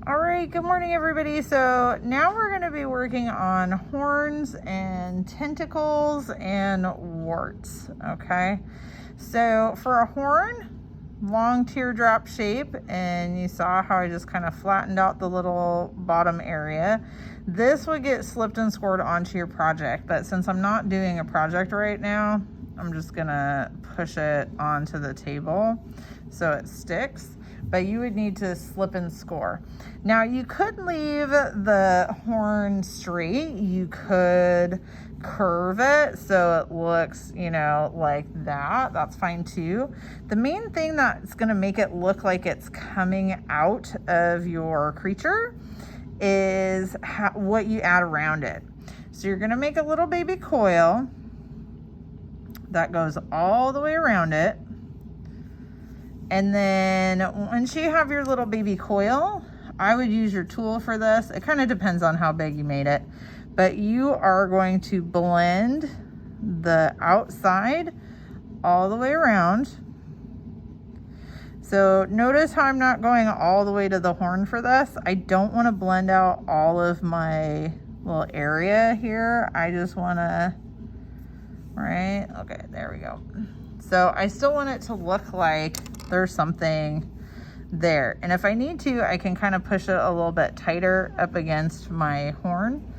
All right, good morning everybody. So now we're going to be working on horns and tentacles and warts, okay? So for a horn, long teardrop shape, and you saw how I just kind of flattened out the little bottom area. This would get slipped and scored onto your project, but since I'm not doing a project right now, I'm just gonna push it onto the table so it sticks. But you would need to slip and score. Now you could leave the horn straight. You could curve it so it looks, like that. That's fine too. The main thing that's gonna make it look like it's coming out of your creature is what you add around it. So you're gonna make a little baby coil that goes all the way around it. And then once you have your little baby coil, I would use your tool for this. It kind of depends on how big you made it, but you are going to blend the outside all the way around. So notice how I'm not going all the way to the horn for this. I don't want to blend out all of my little area here. I just want to, right? Okay, there we go. So I still want it to look like there's something there. And if I need to, I can kind of push it a little bit tighter up against my horn.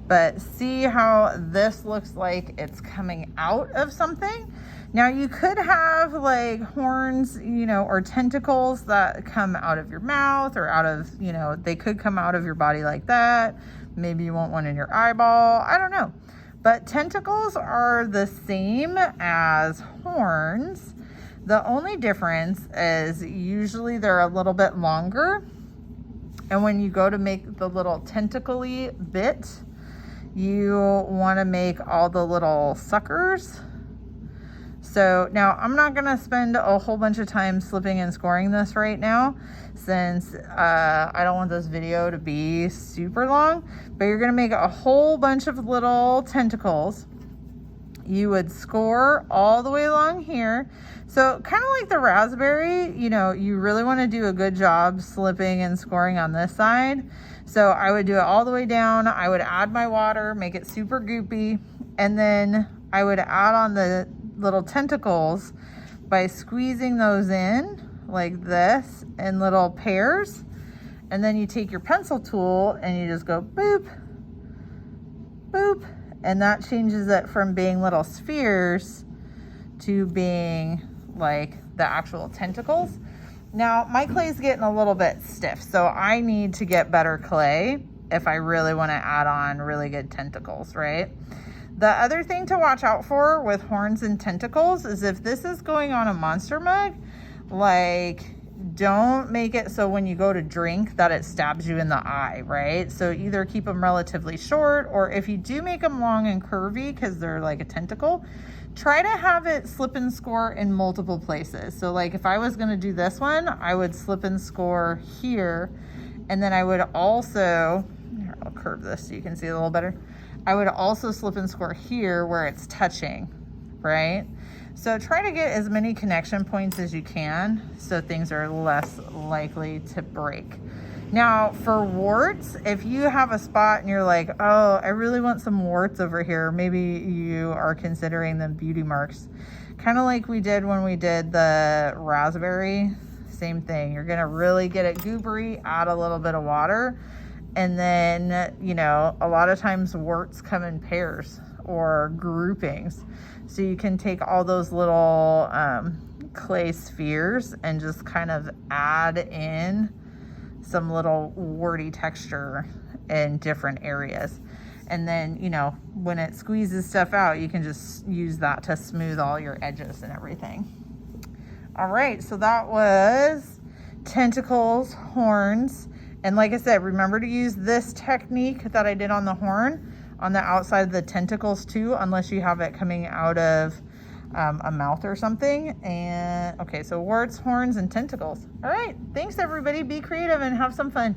But see how this looks like it's coming out of something? Now you could have like horns, or tentacles that come out of your mouth or out of, they could come out of your body like that. Maybe you want one in your eyeball. I don't know. But tentacles are the same as horns. The only difference is usually they're a little bit longer. And when you go to make the little tentacle-y bit, you want to make all the little suckers. So now I'm not going to spend a whole bunch of time slipping and scoring this right now, since I don't want this video to be super long, but you're going to make a whole bunch of little tentacles. You would score all the way along here. So kind of like the raspberry, you really want to do a good job slipping and scoring on this side. So I would do it all the way down. I would add my water, make it super goopy, and then I would add on the little tentacles by squeezing those in like this in little pairs. And then you take your pencil tool and you just go boop, boop. And that changes it from being little spheres to being like the actual tentacles. Now my clay is getting a little bit stiff, so I need to get better clay if I really want to add on really good tentacles, right? The other thing to watch out for with horns and tentacles is if this is going on a monster mug, like don't make it so when you go to drink that it stabs you in the eye, right? So either keep them relatively short, or if you do make them long and curvy because they're like a tentacle, try to have it slip and score in multiple places. So like if I was going to do this one, I would slip and score here, and then I would also, here, I'll curve this so you can see a little better. I would also slip and score here where it's touching, right? So try to get as many connection points as you can so things are less likely to break. Now for warts, if you have a spot and you're like, oh, I really want some warts over here, maybe you are considering them beauty marks. Kind of like we did when we did the raspberry, same thing. You're gonna really get it goobery, add a little bit of water. And then, a lot of times warts come in pairs or groupings. So you can take all those little clay spheres and just kind of add in some little warty texture in different areas. And then, when it squeezes stuff out, you can just use that to smooth all your edges and everything. All right, so that was tentacles, horns. And like I said, remember to use this technique that I did on the horn on the outside of the tentacles too, unless you have it coming out of a mouth or something. And okay, so warts, horns, and tentacles. All right, thanks everybody. Be creative and have some fun.